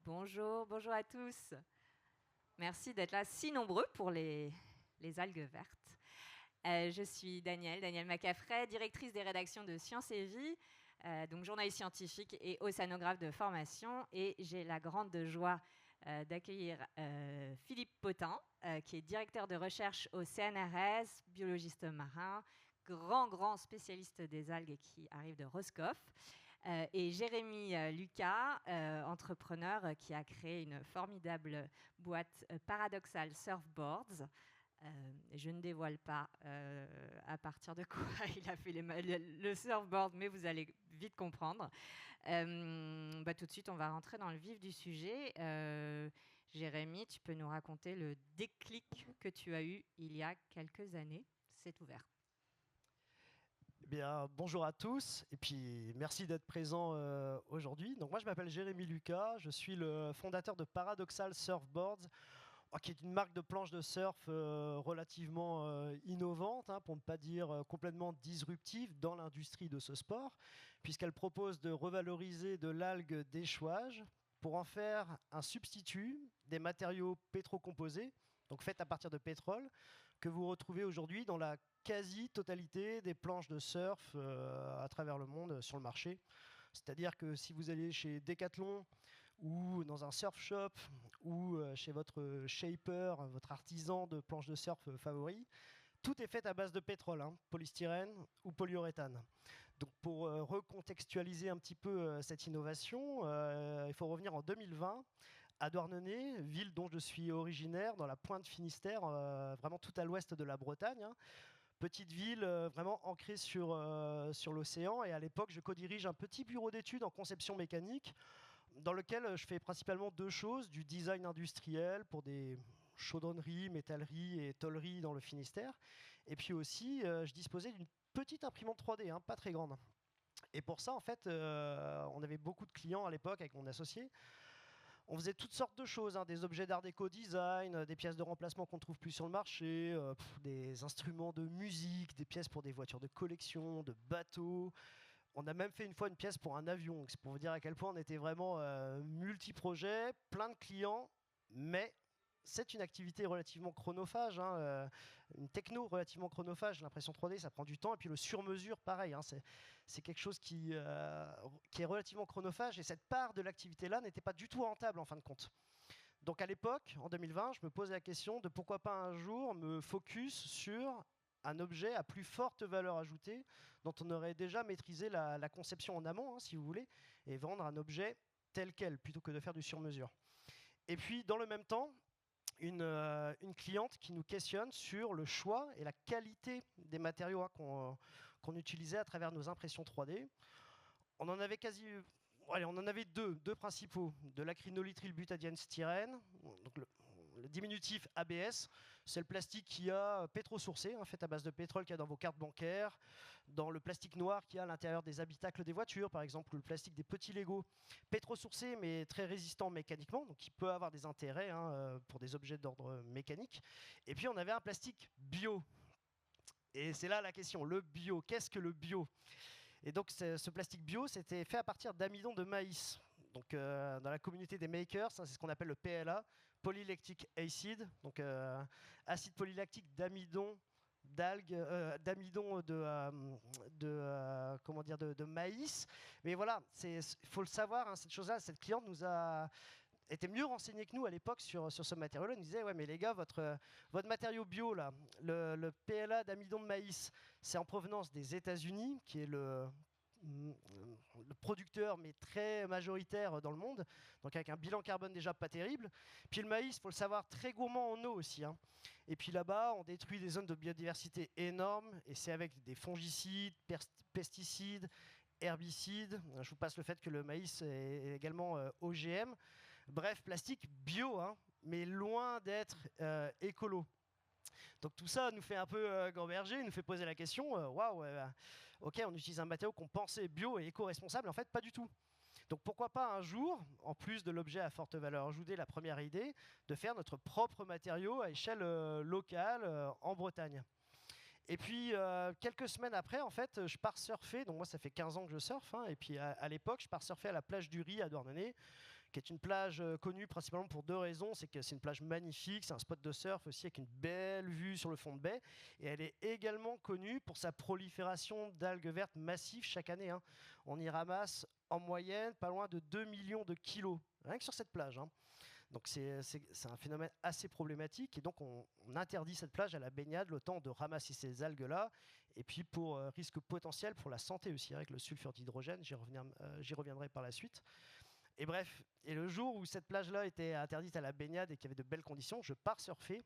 Bonjour, bonjour à tous. Merci d'être là si nombreux pour les algues vertes. Je suis Danielle Macafray, directrice des rédactions de Science et Vie, donc journaliste scientifique et océanographe de formation. Et j'ai la grande joie d'accueillir Philippe Potin, qui est directeur de recherche au CNRS, biologiste marin, grand spécialiste des algues et qui arrive de Roscoff. Et Jérémy Lucas, entrepreneur qui a créé une formidable boîte Paradoxal Surfboards. Je ne dévoile pas à partir de quoi il a fait le surfboard, mais vous allez vite comprendre. Tout de suite, on va rentrer dans le vif du sujet. Jérémy, tu peux nous raconter le déclic que tu as eu il y a quelques années. C'est ouvert. Eh bien, bonjour à tous et puis merci d'être présent aujourd'hui. Donc moi je m'appelle Jérémy Lucas, je suis le fondateur de Paradoxal Surfboards, qui est une marque de planches de surf relativement innovante, pour ne pas dire complètement disruptive dans l'industrie de ce sport, puisqu'elle propose de revaloriser de l'algue d'échouage pour en faire un substitut des matériaux pétrocomposés, donc faits à partir de pétrole, que vous retrouvez aujourd'hui dans la quasi-totalité des planches de surf à travers le monde sur le marché. C'est-à-dire que si vous allez chez Decathlon ou dans un surf shop ou chez votre shaper, votre artisan de planches de surf favori, tout est fait à base de pétrole, polystyrène ou polyuréthane. Donc pour recontextualiser un petit peu cette innovation, il faut revenir en 2020 à Douarnenez, ville dont je suis originaire, dans la pointe Finistère, vraiment tout à l'ouest de la Bretagne. Petite ville vraiment ancrée sur l'océan. Et à l'époque, je co-dirige un petit bureau d'études en conception mécanique dans lequel je fais principalement deux choses: du design industriel pour des chaudronneries, métalleries et tôleries dans le Finistère. Et puis aussi, je disposais d'une petite imprimante 3D, pas très grande. Et pour ça, en fait, on avait beaucoup de clients à l'époque avec mon associé. On faisait toutes sortes de choses, des objets d'art déco design, des pièces de remplacement qu'on ne trouve plus sur le marché, des instruments de musique, des pièces pour des voitures de collection, de bateaux. On a même fait une fois une pièce pour un avion. C'est pour vous dire à quel point on était vraiment multi-projets, plein de clients, mais c'est une activité relativement chronophage, une techno relativement chronophage. L'impression 3D, ça prend du temps. Et puis le sur-mesure, pareil, c'est quelque chose qui est relativement chronophage. Et cette part de l'activité-là n'était pas du tout rentable en fin de compte. Donc à l'époque, en 2020, je me posais la question de pourquoi pas un jour me focus sur un objet à plus forte valeur ajoutée, dont on aurait déjà maîtrisé la conception en amont, si vous voulez, et vendre un objet tel quel, plutôt que de faire du sur-mesure. Et puis, dans le même temps, une cliente qui nous questionne sur le choix et la qualité des matériaux qu'on utilisait à travers nos impressions 3D. On en avait on en avait deux principaux: de l'acrylonitrile-butadiène styrène, donc le diminutif ABS, c'est le plastique qui a pétro-sourcé, fait à base de pétrole qu'il y a dans vos cartes bancaires, dans le plastique noir qu'il y a à l'intérieur des habitacles des voitures, par exemple, ou le plastique des petits Lego, pétro-sourcé mais très résistant mécaniquement, donc il peut avoir des intérêts pour des objets d'ordre mécanique. Et puis on avait un plastique bio. Et c'est là la question, le bio, qu'est-ce que le bio ? Et donc ce plastique bio, c'était fait à partir d'amidon de maïs. Donc dans la communauté des makers, c'est ce qu'on appelle le PLA, polylactic acid, donc acide polylactique d'amidon d'algues, d'amidon de maïs. Mais voilà, il faut le savoir, cette chose-là, cette cliente nous a était mieux renseigné que nous à l'époque sur ce matériau-là. Il nous disait, ouais, mais les gars, votre matériau bio, là, le PLA d'amidon de maïs, c'est en provenance des États-Unis, qui est le producteur, mais très majoritaire dans le monde, donc avec un bilan carbone déjà pas terrible. Puis le maïs, il faut le savoir, très gourmand en eau aussi. Et puis là-bas, on détruit des zones de biodiversité énormes, et c'est avec des fongicides, pesticides, herbicides. Je vous passe le fait que le maïs est également OGM. Bref, plastique bio, mais loin d'être écolo. Donc tout ça nous fait un peu gamberger, nous fait poser la question, waouh, ok, on utilise un matériau qu'on pensait bio et éco-responsable, en fait pas du tout. Donc pourquoi pas un jour, en plus de l'objet à forte valeur ajoutée, la première idée, de faire notre propre matériau à échelle locale en Bretagne. Et puis, quelques semaines après, en fait, je pars surfer. Donc moi, ça fait 15 ans que je surfe. Et puis, à l'époque, je pars surfer à la plage du Ry à Douarnenez, qui est une plage connue principalement pour deux raisons. C'est que c'est une plage magnifique, c'est un spot de surf aussi avec une belle vue sur le fond de baie. Et elle est également connue pour sa prolifération d'algues vertes massives chaque année, hein. On y ramasse en moyenne pas loin de 2 millions de kilos, rien que sur cette plage, hein. Donc c'est un phénomène assez problématique et donc on interdit cette plage à la baignade le temps de ramasser ces algues-là et puis pour risque potentiel pour la santé aussi avec le sulfure d'hydrogène, j'y reviendrai par la suite. Et bref, et le jour où cette plage-là était interdite à la baignade et qu'il y avait de belles conditions, je pars surfer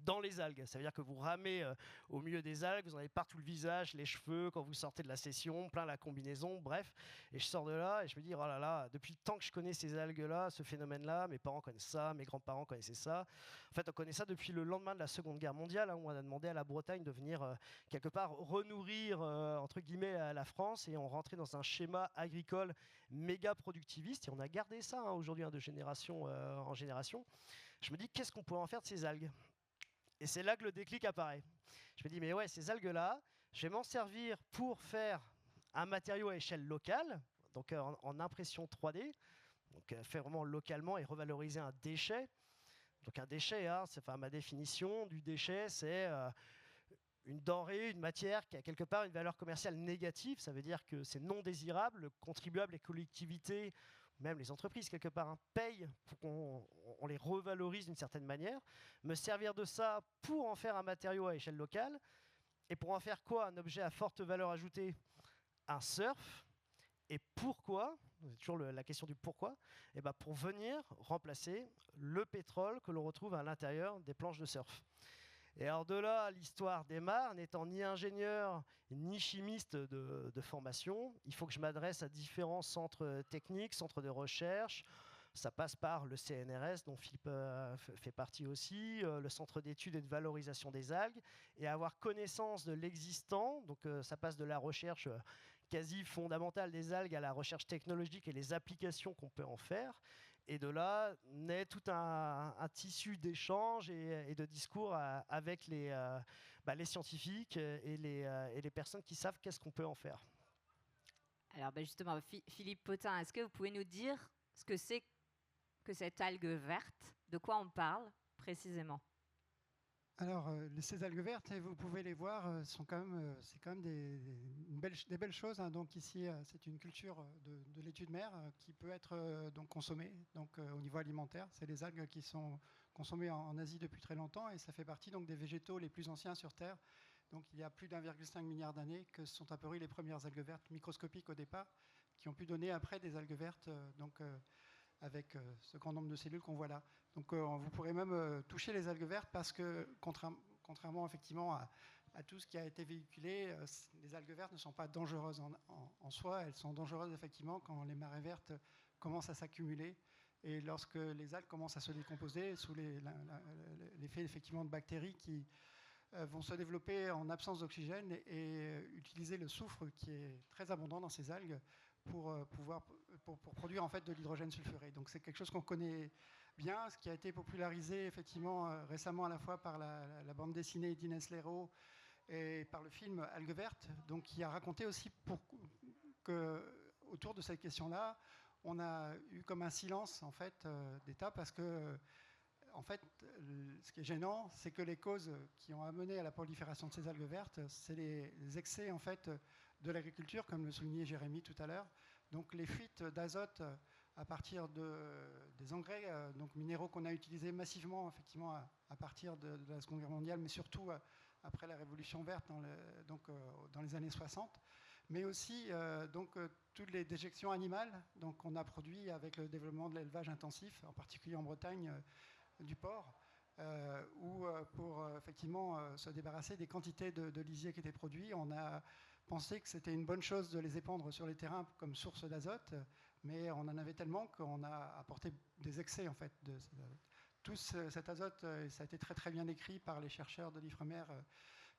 dans les algues. Ça veut dire que vous ramez au milieu des algues, vous en avez partout le visage, les cheveux, quand vous sortez de la session, plein la combinaison, bref. Et je sors de là et je me dis, oh là là, depuis le temps que je connais ces algues-là, ce phénomène-là, mes parents connaissent ça, mes grands-parents connaissaient ça. En fait, on connaît ça depuis le lendemain de la Seconde Guerre mondiale, hein, où on a demandé à la Bretagne de venir quelque part renourrir, entre guillemets, la France, et on rentrait dans un schéma agricole méga productiviste, et on a gardé ça hein, aujourd'hui hein, de génération en génération. Je me dis, qu'est-ce qu'on pourrait en faire de ces algues? Et c'est là que le déclic apparaît. Je me dis, mais ouais, ces algues-là, je vais m'en servir pour faire un matériau à échelle locale, donc en impression 3D, donc faire vraiment localement et revaloriser un déchet. Donc un déchet, hein, enfin, ma définition du déchet, c'est une denrée, une matière qui a quelque part une valeur commerciale négative. Ça veut dire que c'est non désirable, le contribuable, les collectivités, même les entreprises quelque part, hein, payent pour qu'on les revalorise d'une certaine manière. Me servir de ça pour en faire un matériau à échelle locale. Et pour en faire quoi? Un objet à forte valeur ajoutée, un surf. Et pourquoi? C'est toujours la question du pourquoi. Et ben pour venir remplacer le pétrole que l'on retrouve à l'intérieur des planches de surf. Et alors de là, l'histoire démarre. N'étant ni ingénieur ni chimiste de formation, il faut que je m'adresse à différents centres techniques, centres de recherche. Ça passe par le CNRS, dont Philippe fait partie aussi, le Centre d'études et de valorisation des algues, et avoir connaissance de l'existant. Donc ça passe de la recherche quasi fondamentale des algues à la recherche technologique et les applications qu'on peut en faire. Et de là naît tout un tissu d'échanges et de discours avec les scientifiques et les personnes qui savent qu'est-ce qu'on peut en faire. Alors justement, Philippe Potin, est-ce que vous pouvez nous dire ce que c'est que cette algue verte? De quoi on parle précisément? Alors, ces algues vertes, vous pouvez les voir, c'est quand même des belles choses, hein. Donc ici, c'est une culture de laitue de mer qui peut être donc consommée donc, au niveau alimentaire. C'est les algues qui sont consommées en Asie depuis très longtemps et ça fait partie donc, des végétaux les plus anciens sur Terre. Donc il y a plus d'1,5 milliard d'années que sont apparues les premières algues vertes microscopiques au départ, qui ont pu donner après des algues vertes avec ce grand nombre de cellules qu'on voit là. Donc vous pourrez même toucher les algues vertes parce que contrairement effectivement à tout ce qui a été véhiculé, les algues vertes ne sont pas dangereuses en soi, elles sont dangereuses effectivement quand les marées vertes commencent à s'accumuler et lorsque les algues commencent à se décomposer sous l'effet effectivement de bactéries qui vont se développer en absence d'oxygène et utiliser le soufre qui est très abondant dans ces algues pour produire en fait de l'hydrogène sulfuré. Donc c'est quelque chose qu'on connaît bien, ce qui a été popularisé effectivement récemment à la fois par la bande dessinée d'Inès Leroux et par le film Algues vertes, donc qui a raconté aussi autour de cette question-là, on a eu comme un silence en fait d'État parce que en fait, ce qui est gênant, c'est que les causes qui ont amené à la prolifération de ces algues vertes, c'est les excès en fait de l'agriculture, comme le soulignait Jérémy tout à l'heure. Donc les fuites d'azote à partir des engrais donc minéraux qu'on a utilisés massivement effectivement à partir de la Seconde Guerre mondiale, mais surtout après la Révolution verte dans les années 60. Mais aussi toutes les déjections animales qu'on a produit avec le développement de l'élevage intensif, en particulier en Bretagne, du porc, où pour effectivement se débarrasser des quantités de lisier qui étaient produits, on a pensé que c'était une bonne chose de les épandre sur les terrains comme source d'azote, mais on en avait tellement qu'on a apporté des excès en fait de tout cet azote. Ça a été très très bien décrit par les chercheurs de l'Ifremer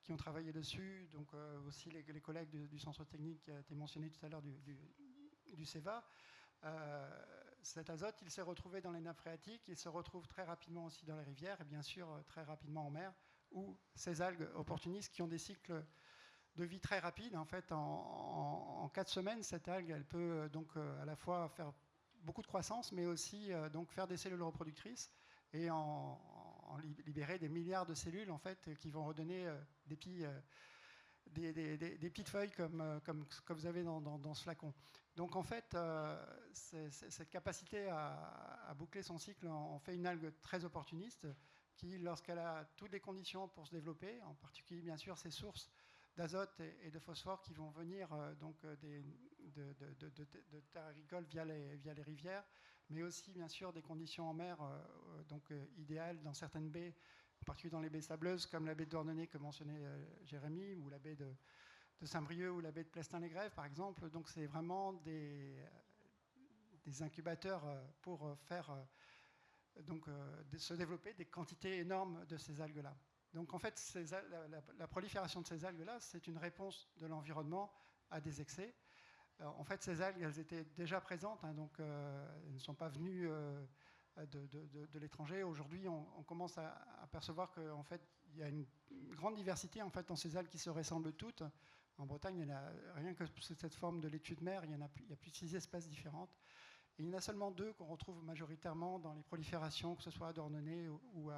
qui ont travaillé dessus, donc aussi les collègues du centre technique qui a été mentionné tout à l'heure du CEVA. Cet azote, il s'est retrouvé dans les nappes phréatiques, il se retrouve très rapidement aussi dans les rivières et bien sûr très rapidement en mer, où ces algues opportunistes qui ont des cycles de vie très rapides, en fait, en 4 semaines, cette algue, elle peut donc à la fois faire beaucoup de croissance, mais aussi donc faire des cellules reproductrices et en libérer des milliards de cellules en fait, qui vont redonner des petites feuilles comme vous avez dans ce flacon. Donc en fait, cette capacité à boucler son cycle en fait une algue très opportuniste qui, lorsqu'elle a toutes les conditions pour se développer, en particulier bien sûr ses sources d'azote et de phosphore qui vont venir de terres agricoles via les rivières, mais aussi bien sûr des conditions en mer idéales dans certaines baies, en particulier dans les baies sableuses comme la baie de Douarnenez que mentionnait Jérémy, ou la baie de Saint-Brieuc ou la baie de Plestin-les-Grèves par exemple. Donc c'est vraiment des incubateurs pour faire se développer des quantités énormes de ces algues-là. Donc en fait, la prolifération de ces algues-là, c'est une réponse de l'environnement à des excès. En fait, ces algues, elles étaient déjà présentes, hein, donc elles ne sont pas venues de l'étranger. Aujourd'hui, on commence à percevoir qu'en fait, il y a une grande diversité en fait, dans ces algues qui se ressemblent toutes. En Bretagne, il y en a, rien que sous cette forme de laitue de mer, il y a plus de 6 espèces différentes. Et il y en a seulement 2 qu'on retrouve majoritairement dans les proliférations, que ce soit à Douarnenez ou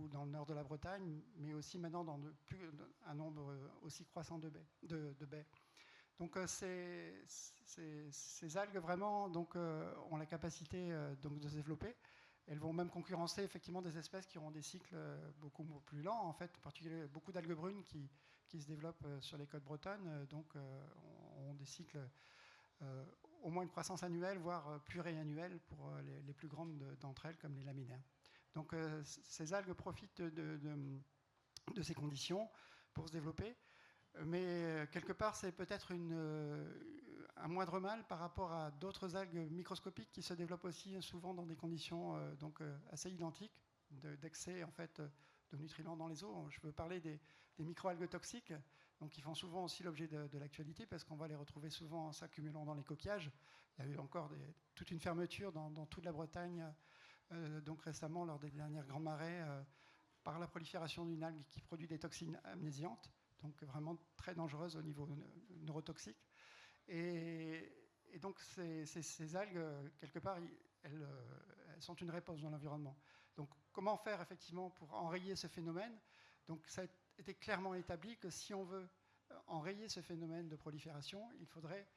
dans le nord de la Bretagne, mais aussi maintenant dans un nombre aussi croissant de baies. Donc ces algues vraiment ont la capacité de se développer. Elles vont même concurrencer effectivement des espèces qui auront des cycles beaucoup plus lents, en fait, en particulier beaucoup d'algues brunes qui se développent sur les côtes bretonnes, ont des cycles au moins une croissance annuelle, voire pluriannuelle pour les plus grandes d'entre elles, comme les laminaires. Donc ces algues profitent de ces conditions pour se développer, mais quelque part c'est peut-être un moindre mal par rapport à d'autres algues microscopiques qui se développent aussi souvent dans des conditions assez identiques d'excès en fait, de nutriments dans les eaux. Je veux parler des microalgues toxiques, donc qui font souvent aussi l'objet de l'actualité parce qu'on va les retrouver souvent s'accumulant dans les coquillages. Il y a eu encore toute une fermeture dans toute la Bretagne donc récemment lors des dernières grands marées par la prolifération d'une algue qui produit des toxines amnésiantes, donc vraiment très dangereuses au niveau neurotoxique. Et donc ces algues, quelque part, elles sont une réponse dans l'environnement. Donc comment faire effectivement pour enrayer ce phénomène? Donc ça a été clairement établi que si on veut enrayer ce phénomène de prolifération, il faudrait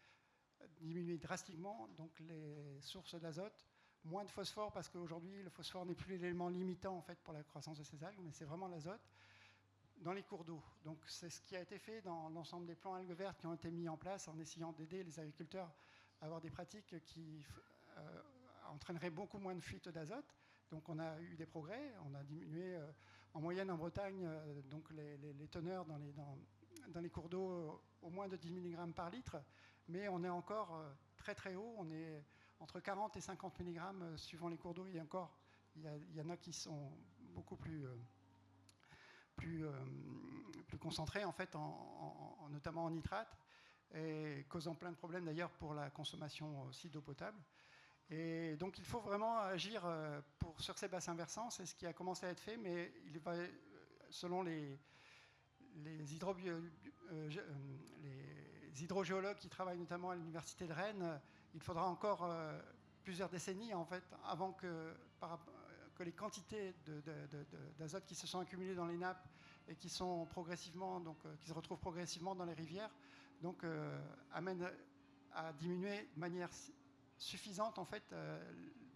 diminuer drastiquement donc, les sources d'azote, moins de phosphore, parce qu'aujourd'hui le phosphore n'est plus l'élément limitant en fait, pour la croissance de ces algues, mais c'est vraiment l'azote, dans les cours d'eau. Donc c'est ce qui a été fait dans l'ensemble des plans algues vertes qui ont été mis en place en essayant d'aider les agriculteurs à avoir des pratiques qui entraîneraient beaucoup moins de fuite d'azote. Donc on a eu des progrès, on a diminué en moyenne en Bretagne donc les teneurs dans les cours d'eau au moins de 10 mg par litre, mais on est encore très très haut, on est entre 40 et 50 mg suivant les cours d'eau. Il y en a qui sont beaucoup plus concentrés en fait, notamment en nitrate, et causant plein de problèmes d'ailleurs pour la consommation aussi d'eau potable. Et donc il faut vraiment agir sur ces bassins versants, c'est ce qui a commencé à être fait, mais il va, selon les hydrogéologues qui travaillent notamment à l'université de Rennes, il faudra encore plusieurs décennies en fait, avant que les quantités d'azote qui se sont accumulées dans les nappes et qui sont progressivement, qui se retrouvent progressivement dans les rivières, amènent à diminuer de manière suffisante en fait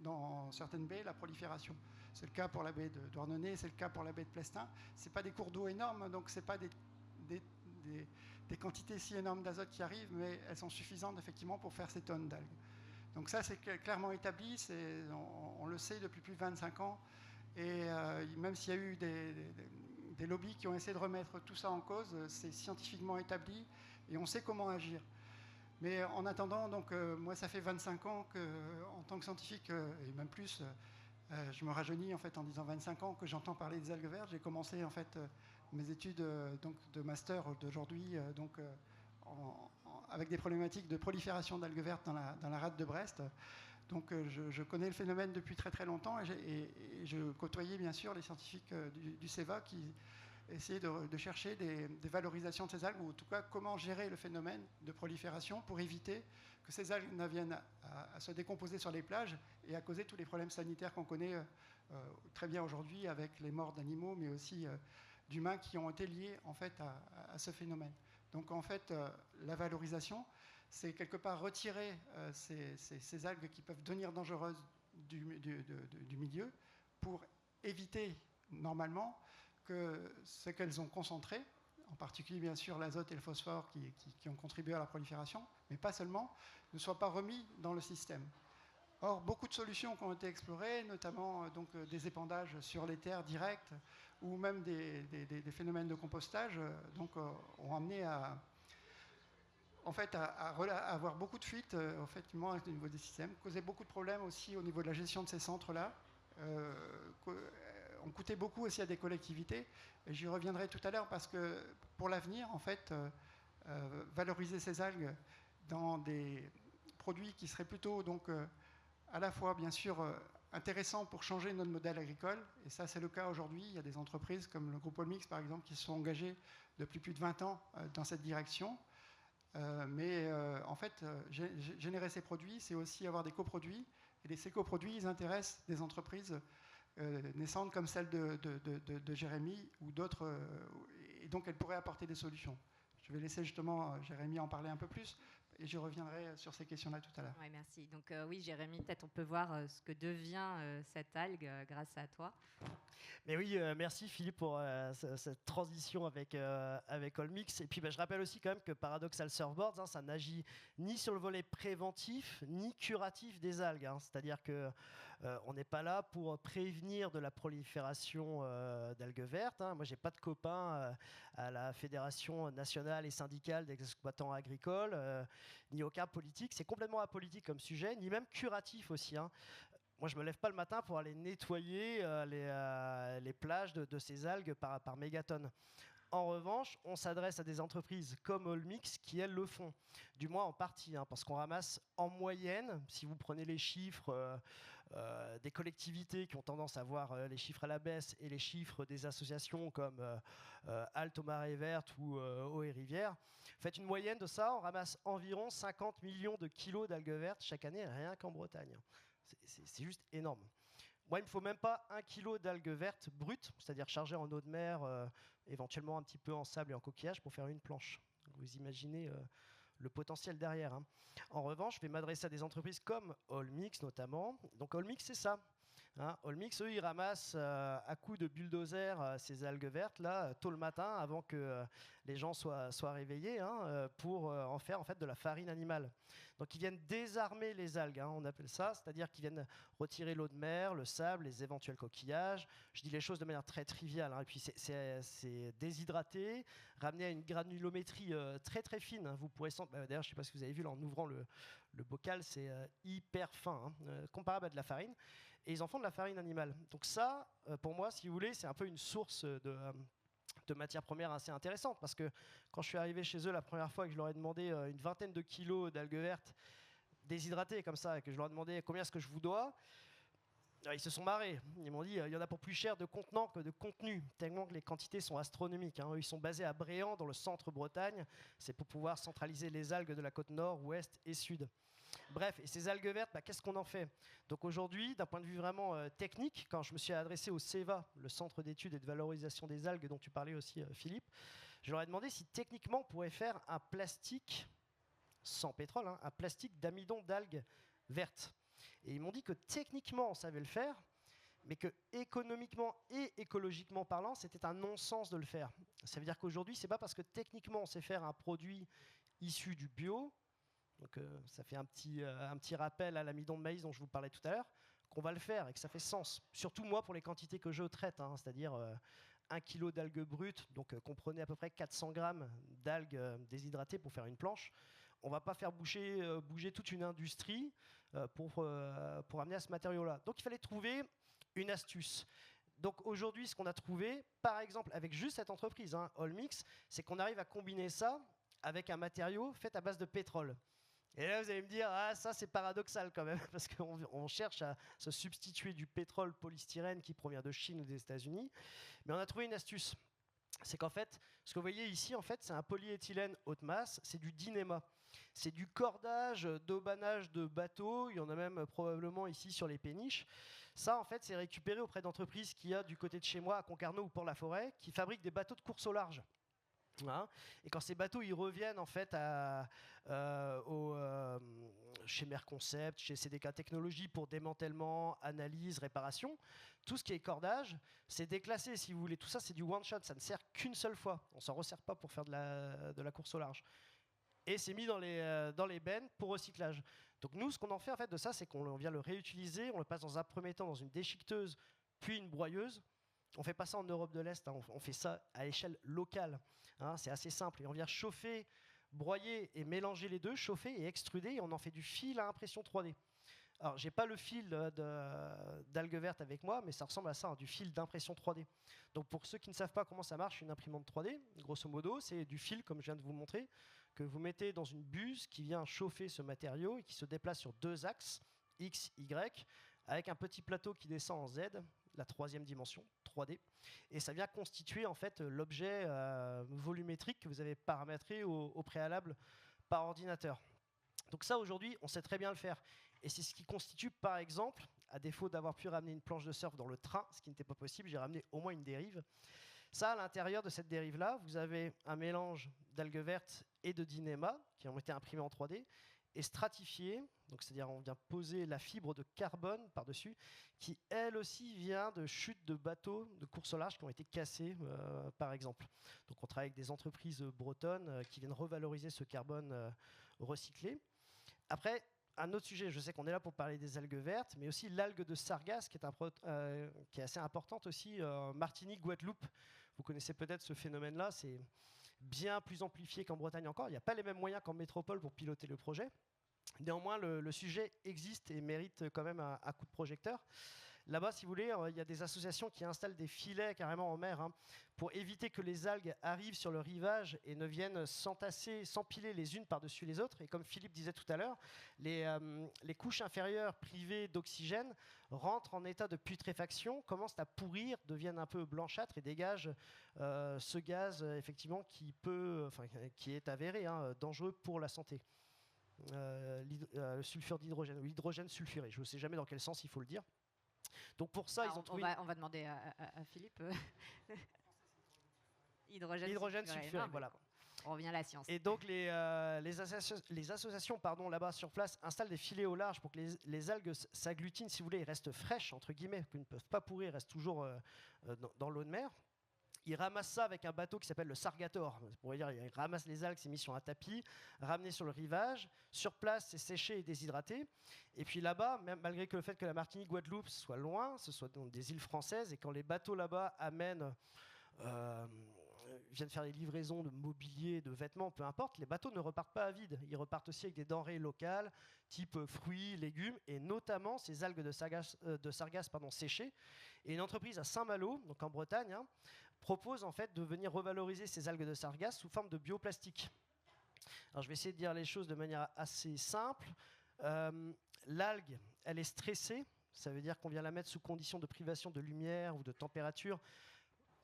dans certaines baies la prolifération. C'est le cas pour la baie de Douarnenez, c'est le cas pour la baie de Plestin. C'est pas des cours d'eau énormes, donc c'est pas des quantités si énormes d'azote qui arrivent, mais elles sont suffisantes effectivement pour faire ces tonnes d'algues. Donc ça c'est clairement établi, on le sait depuis plus de 25 ans, et même s'il y a eu des lobbies qui ont essayé de remettre tout ça en cause, c'est scientifiquement établi et on sait comment agir. Mais en attendant, moi ça fait 25 ans qu'en tant que scientifique, et même plus, je me rajeunis en fait en disant 25 ans que j'entends parler des algues vertes. J'ai commencé en fait mes études de master d'aujourd'hui avec des problématiques de prolifération d'algues vertes dans la rade de Brest. Donc je connais le phénomène depuis très très longtemps et je côtoyais bien sûr les scientifiques du CEVA qui essayer de chercher des valorisations de ces algues, ou en tout cas comment gérer le phénomène de prolifération pour éviter que ces algues ne viennent à se décomposer sur les plages et à causer tous les problèmes sanitaires qu'on connaît très bien aujourd'hui avec les morts d'animaux, mais aussi d'humains qui ont été liés en fait à ce phénomène. Donc en fait, la valorisation, c'est quelque part retirer ces algues qui peuvent devenir dangereuses du milieu pour éviter normalement que ce qu'elles ont concentré, en particulier bien sûr l'azote et le phosphore qui ont contribué à la prolifération, mais pas seulement, ne soient pas remis dans le système. Or, beaucoup de solutions qui ont été explorées, notamment des épandages sur les terres directes ou même des phénomènes de compostage, ont amené à avoir beaucoup de fuites au niveau des systèmes, causer beaucoup de problèmes aussi au niveau de la gestion de ces centres-là. On coûtait beaucoup aussi à des collectivités. Et j'y reviendrai tout à l'heure parce que pour l'avenir, en fait, valoriser ces algues dans des produits qui seraient plutôt à la fois bien sûr intéressants pour changer notre modèle agricole. Et ça, c'est le cas aujourd'hui. Il y a des entreprises comme le groupe Olmix, par exemple, qui se sont engagées depuis plus de 20 ans dans cette direction. En fait, générer ces produits, c'est aussi avoir des coproduits. Et ces coproduits, ils intéressent des entreprises naissantes comme celle de Jérémy ou d'autres. Et donc, elles pourraient apporter des solutions. Je vais laisser justement Jérémy en parler un peu plus. Et je reviendrai sur ces questions-là tout à l'heure. Ouais, merci. Donc oui, Jérémy, peut-être on peut voir ce que devient cette algue grâce à toi. Mais oui, merci Philippe pour cette transition avec Olmix. Et puis je rappelle aussi quand même que Paradoxal Surfboards, ça n'agit ni sur le volet préventif ni curatif des algues. C'est-à-dire que on n'est pas là pour prévenir de la prolifération d'algues vertes. Moi, j'ai pas de copains à la Fédération nationale et syndicale des exploitants agricoles, ni aucun politique. C'est complètement apolitique comme sujet, ni même curatif aussi. Moi, je me lève pas le matin pour aller nettoyer les plages de ces algues par mégatonne. En revanche, on s'adresse à des entreprises comme Olmix qui, elles, le font. Du moins en partie, parce qu'on ramasse en moyenne, si vous prenez les chiffres des collectivités qui ont tendance à voir les chiffres à la baisse et les chiffres des associations comme Halte aux Marées Vertes ou Eau et Rivières, faites une moyenne de ça, on ramasse environ 50 millions de kilos d'algues vertes chaque année, rien qu'en Bretagne. C'est juste énorme. Moi, il ne me faut même pas 1 kilo d'algues vertes brutes, c'est-à-dire chargées en eau de mer, éventuellement un petit peu en sable et en coquillage pour faire une planche. Vous imaginez le potentiel derrière. En revanche, je vais m'adresser à des entreprises comme Olmix notamment. Donc Olmix, c'est ça. Olmix, eux, ils ramassent à coups de bulldozer ces algues vertes là tôt le matin avant que les gens soient réveillés pour en faire en fait de la farine animale. Donc ils viennent désarmer les algues, on appelle ça, c'est-à-dire qu'ils viennent retirer l'eau de mer, le sable, les éventuels coquillages. Je dis les choses de manière très triviale, et puis c'est déshydraté, ramené à une granulométrie très très fine. Vous pourrez d'ailleurs, je ne sais pas si vous avez vu là, en ouvrant le bocal, c'est hyper fin, comparable à de la farine. Et ils en font de la farine animale. Donc ça, pour moi, si vous voulez, c'est un peu une source de matières premières assez intéressante, parce que quand je suis arrivé chez eux la première fois et que je leur ai demandé une vingtaine de kilos d'algues vertes déshydratées comme ça, et que je leur ai demandé combien est-ce que je vous dois, ils se sont marrés. Ils m'ont dit il y en a pour plus cher de contenant que de contenu, tellement que les quantités sont astronomiques. Eux, ils sont basés à Bréant, dans le centre Bretagne. C'est pour pouvoir centraliser les algues de la côte nord, ouest et sud. Bref, et ces algues vertes, qu'est-ce qu'on en fait? Donc aujourd'hui, d'un point de vue vraiment technique, quand je me suis adressé au CEVA, le Centre d'études et de valorisation des algues dont tu parlais aussi, Philippe, je leur ai demandé si techniquement on pourrait faire un plastique sans pétrole, un plastique d'amidon d'algues vertes. Et ils m'ont dit que techniquement on savait le faire, mais que économiquement et écologiquement parlant, c'était un non-sens de le faire. Ça veut dire qu'aujourd'hui, c'est pas parce que techniquement on sait faire un produit issu du bio. Donc ça fait un petit rappel à l'amidon de maïs dont je vous parlais tout à l'heure, qu'on va le faire et que ça fait sens. Surtout moi pour les quantités que je traite, c'est-à-dire 1 kg d'algues brutes, donc comprenez à peu près 400 grammes d'algues déshydratées pour faire une planche. On ne va pas faire bouger toute une industrie pour amener à ce matériau-là. Donc il fallait trouver une astuce. Donc aujourd'hui, ce qu'on a trouvé, par exemple avec juste cette entreprise, Olmix, c'est qu'on arrive à combiner ça avec un matériau fait à base de pétrole. Et là, vous allez me dire, ça c'est paradoxal quand même, parce qu'on cherche à se substituer du pétrole polystyrène qui provient de Chine ou des États-Unis. Mais on a trouvé une astuce. c'est qu'en fait, ce que vous voyez ici, en fait, c'est un polyéthylène haute masse, c'est du Dynéma. C'est du cordage, d'aubanage de bateaux, il y en a même probablement ici sur les péniches. Ça, en fait, c'est récupéré auprès d'entreprises qu'il y a du côté de chez moi, à Concarneau ou Port-la-Forêt, qui fabriquent des bateaux de course au large. Hein. Et quand ces bateaux ils reviennent en fait chez Merconcept, chez CDK Technologies pour démantèlement, analyse, réparation, tout ce qui est cordage, c'est déclassé si vous voulez. Tout ça c'est du one shot, ça ne sert qu'une seule fois. On s'en resserre pas pour faire de la course au large. Et c'est mis dans les bennes pour recyclage. Donc nous, ce qu'on en fait en fait de ça, c'est qu'on vient le réutiliser, on le passe dans un premier temps dans une déchiqueteuse, puis une broyeuse. On ne fait pas ça en Europe de l'Est, hein, on fait ça à échelle locale. Hein, c'est assez simple. Et on vient chauffer, broyer et mélanger les deux, chauffer et extruder, et on en fait du fil à impression 3D. Alors, j'ai pas le fil d'algues vertes avec moi, mais ça ressemble à ça, hein, du fil d'impression 3D. Donc, pour ceux qui ne savent pas comment ça marche, une imprimante 3D, grosso modo, c'est du fil, comme je viens de vous montrer, que vous mettez dans une buse qui vient chauffer ce matériau et qui se déplace sur 2 axes, X, Y, avec un petit plateau qui descend en Z, la 3e dimension, 3D, et ça vient constituer en fait l'objet volumétrique que vous avez paramétré au préalable par ordinateur. Donc ça, aujourd'hui, on sait très bien le faire. Et c'est ce qui constitue, par exemple, à défaut d'avoir pu ramener une planche de surf dans le train, ce qui n'était pas possible, j'ai ramené au moins une dérive. Ça, à l'intérieur de cette dérive-là, vous avez un mélange d'algues vertes et de Dynéma qui ont été imprimés en 3D et stratifiés, donc c'est-à-dire on vient poser la fibre de carbone par-dessus, qui elle aussi vient de chutes de bateaux de course au large qui ont été cassés, par exemple. Donc on travaille avec des entreprises bretonnes qui viennent revaloriser ce carbone recyclé. Après, un autre sujet, je sais qu'on est là pour parler des algues vertes, mais aussi l'algue de Sargasse, qui est assez importante aussi, Martinique, Guadeloupe. Vous connaissez peut-être ce phénomène-là, c'est bien plus amplifié qu'en Bretagne encore. Il n'y a pas les mêmes moyens qu'en métropole pour piloter le projet. Néanmoins, le sujet existe et mérite quand même un coup de projecteur. Là-bas, si vous voulez, il y a des associations qui installent des filets carrément en mer pour éviter que les algues arrivent sur le rivage et ne viennent s'entasser, s'empiler les unes par-dessus les autres. Et comme Philippe disait tout à l'heure, les couches inférieures privées d'oxygène rentrent en état de putréfaction, commencent à pourrir, deviennent un peu blanchâtres et dégagent ce gaz effectivement qui est avéré dangereux pour la santé. Le sulfure d'hydrogène, ou l'hydrogène sulfuré. Je ne sais jamais dans quel sens il faut le dire. Donc pour ça, ils ont trouvé... On va demander à Philippe. Hydrogène sulfuré, voilà. On revient à la science. Et donc les associations là-bas sur place installent des filets au large pour que les algues s'agglutinent, si vous voulez, et restent fraîches, entre guillemets, qu'elles ne peuvent pas pourrir, restent toujours dans l'eau de mer. Ils ramassent ça avec un bateau qui s'appelle le Sargator. Pour dire, ils ramassent les algues, c'est mis sur un tapis, ramené sur le rivage. Sur place, c'est séché et déshydraté. Et puis là-bas, même malgré que le fait que la Martinique, Guadeloupe soit loin, ce soit donc des îles françaises, et quand les bateaux là-bas viennent faire des livraisons de mobilier, de vêtements, peu importe, les bateaux ne repartent pas à vide. Ils repartent aussi avec des denrées locales, type fruits, légumes, et notamment ces algues de sargasse séchées. Et une entreprise à Saint-Malo, donc en Bretagne, propose en fait de venir revaloriser ces algues de sargasse sous forme de bioplastique. Alors je vais essayer de dire les choses de manière assez simple. L'algue, elle est stressée, ça veut dire qu'on vient la mettre sous condition de privation de lumière ou de température.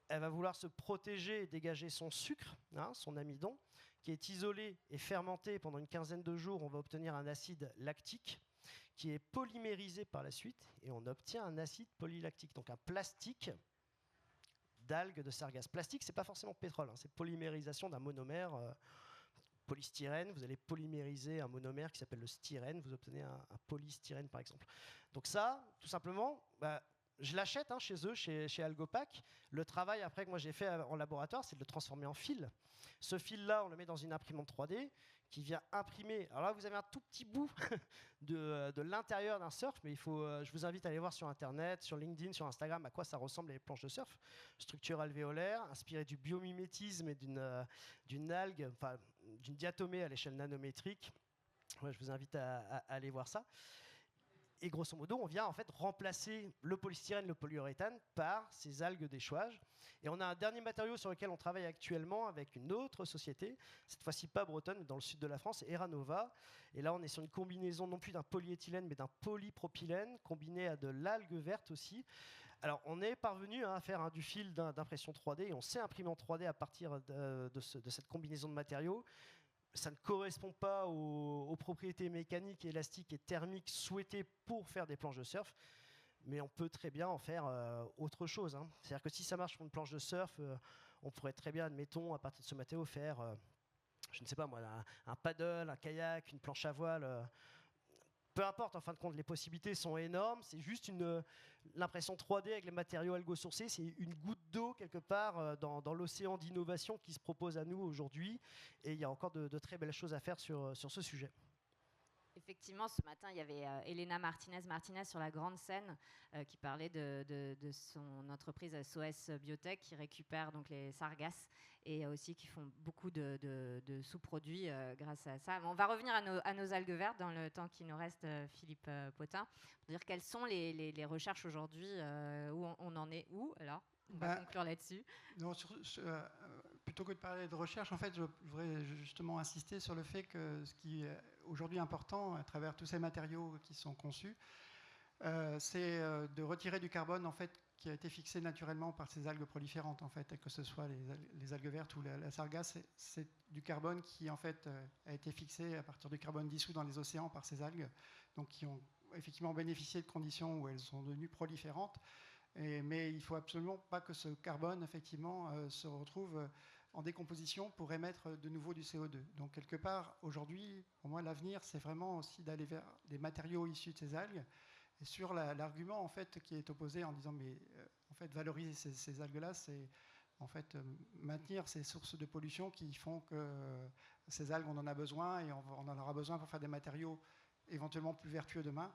Elle va vouloir se protéger et dégager son sucre, son amidon, qui est isolé et fermenté pendant une quinzaine de jours. On va obtenir un acide lactique qui est polymérisé par la suite et on obtient un acide polylactique, donc un plastique d'algues de sargasse. Plastique, c'est pas forcément pétrole, c'est polymérisation d'un monomère polystyrène. Vous allez polymériser un monomère qui s'appelle le styrène, vous obtenez un polystyrène par exemple. Donc ça, tout simplement, je l'achète chez eux, chez Algopac. Le travail après que moi j'ai fait en laboratoire, c'est de le transformer en fil. Ce fil-là, on le met dans une imprimante 3D qui vient imprimer. Alors là, vous avez un tout petit bout de l'intérieur d'un surf, mais je vous invite à aller voir sur Internet, sur LinkedIn, sur Instagram, à quoi ça ressemble les planches de surf. Structure alvéolaire, inspirée du biomimétisme et d'une algue, enfin d'une diatomée à l'échelle nanométrique. Ouais, je vous invite à aller voir ça. Et grosso modo, on vient en fait remplacer le polystyrène, le polyuréthane par ces algues d'échouage. Et on a un dernier matériau sur lequel on travaille actuellement avec une autre société, cette fois-ci pas bretonne, mais dans le sud de la France, Eranova. Et là, on est sur une combinaison non plus d'un polyéthylène, mais d'un polypropylène, combiné à de l'algue verte aussi, Alors, on est parvenu à faire du fil d'impression 3D et on sait imprimer en 3D à partir de cette combinaison de matériaux. Ça ne correspond pas aux propriétés mécaniques, élastiques et thermiques souhaitées pour faire des planches de surf, mais on peut très bien en faire autre chose. Hein. C'est-à-dire que si ça marche pour une planche de surf, on pourrait très bien, admettons, à partir de ce matériau, faire, je ne sais pas moi, un paddle, un kayak, une planche à voile. Peu importe, en fin de compte, les possibilités sont énormes. C'est juste l'impression 3D avec les matériaux algo-sourcés, c'est une goutte d'eau quelque part dans l'océan d'innovation qui se propose à nous aujourd'hui. Et il y a encore de très belles choses à faire sur ce sujet. Effectivement, ce matin, il y avait Elena Martinez sur la grande scène qui parlait de son entreprise SOS Biotech qui récupère donc les sargasses et aussi qui font beaucoup de sous-produits grâce à ça. Mais on va revenir à nos algues vertes dans le temps qui nous reste, Philippe Potin, pour dire quelles sont les recherches aujourd'hui, où on en est où alors on va conclure là-dessus. Non, plutôt que de parler de recherche, en fait, je voudrais justement insister sur le fait que ce qui est aujourd'hui important à travers tous ces matériaux qui sont conçus, c'est de retirer du carbone en fait qui a été fixé naturellement par ces algues proliférantes en fait, que ce soit les algues vertes ou la sargasse, c'est du carbone qui en fait a été fixé à partir du carbone dissous dans les océans par ces algues, donc qui ont effectivement bénéficié de conditions où elles sont devenues proliférantes. Mais il ne faut absolument pas que ce carbone, effectivement, se retrouve en décomposition pour émettre de nouveau du CO2. Donc, quelque part, aujourd'hui, pour moi, l'avenir, c'est vraiment aussi d'aller vers des matériaux issus de ces algues. Et sur l'argument, en fait, qui est opposé en disant, mais en fait, valoriser ces algues-là, c'est en fait maintenir ces sources de pollution qui font que ces algues, on en a besoin et on en aura besoin pour faire des matériaux éventuellement plus vertueux demain.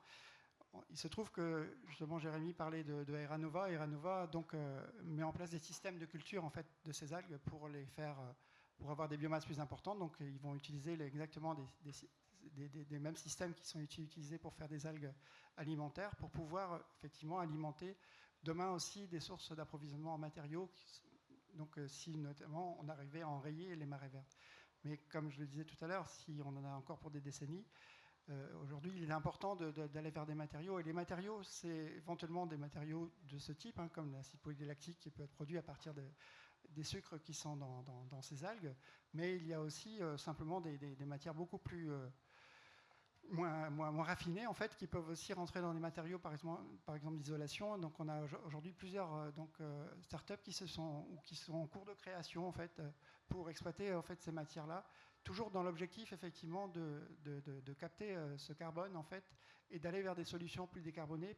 Il se trouve que, justement, Jérémy parlait de Aeranova. Aeranova donc, met en place des systèmes de culture en fait, de ces algues pour avoir des biomasses plus importantes. Donc, ils vont utiliser exactement des mêmes systèmes qui sont utilisés pour faire des algues alimentaires pour pouvoir effectivement alimenter demain aussi des sources d'approvisionnement en matériaux. Donc, si notamment on arrivait à enrayer les marées vertes. Mais comme je le disais tout à l'heure, si on en a encore pour des décennies, aujourd'hui, il est important d'aller vers des matériaux. Et les matériaux, c'est éventuellement des matériaux de ce type, hein, comme l'acide polylactique qui peut être produit à partir des sucres qui sont dans ces algues. Mais il y a aussi simplement des matières beaucoup plus moins raffinées, en fait, qui peuvent aussi rentrer dans des matériaux, par exemple d'isolation. Donc, on a aujourd'hui plusieurs startups qui sont en cours de création, en fait, pour exploiter en fait, ces matières-là. Toujours dans l'objectif, effectivement, de capter ce carbone, en fait, et d'aller vers des solutions plus décarbonées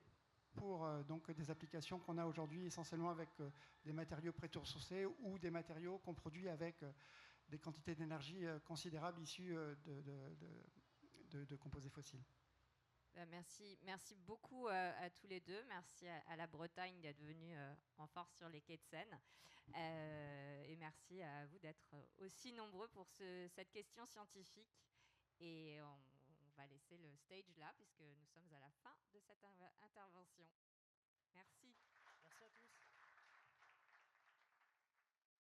pour donc des applications qu'on a aujourd'hui essentiellement avec des matériaux pré-sourcés ou des matériaux qu'on produit avec des quantités d'énergie considérables issues de composés fossiles. Merci beaucoup à tous les deux. Merci à la Bretagne d'être venue en force sur les quais de Seine. Et merci à vous d'être aussi nombreux pour cette question scientifique. Et on va laisser le stage là, puisque nous sommes à la fin de cette intervention.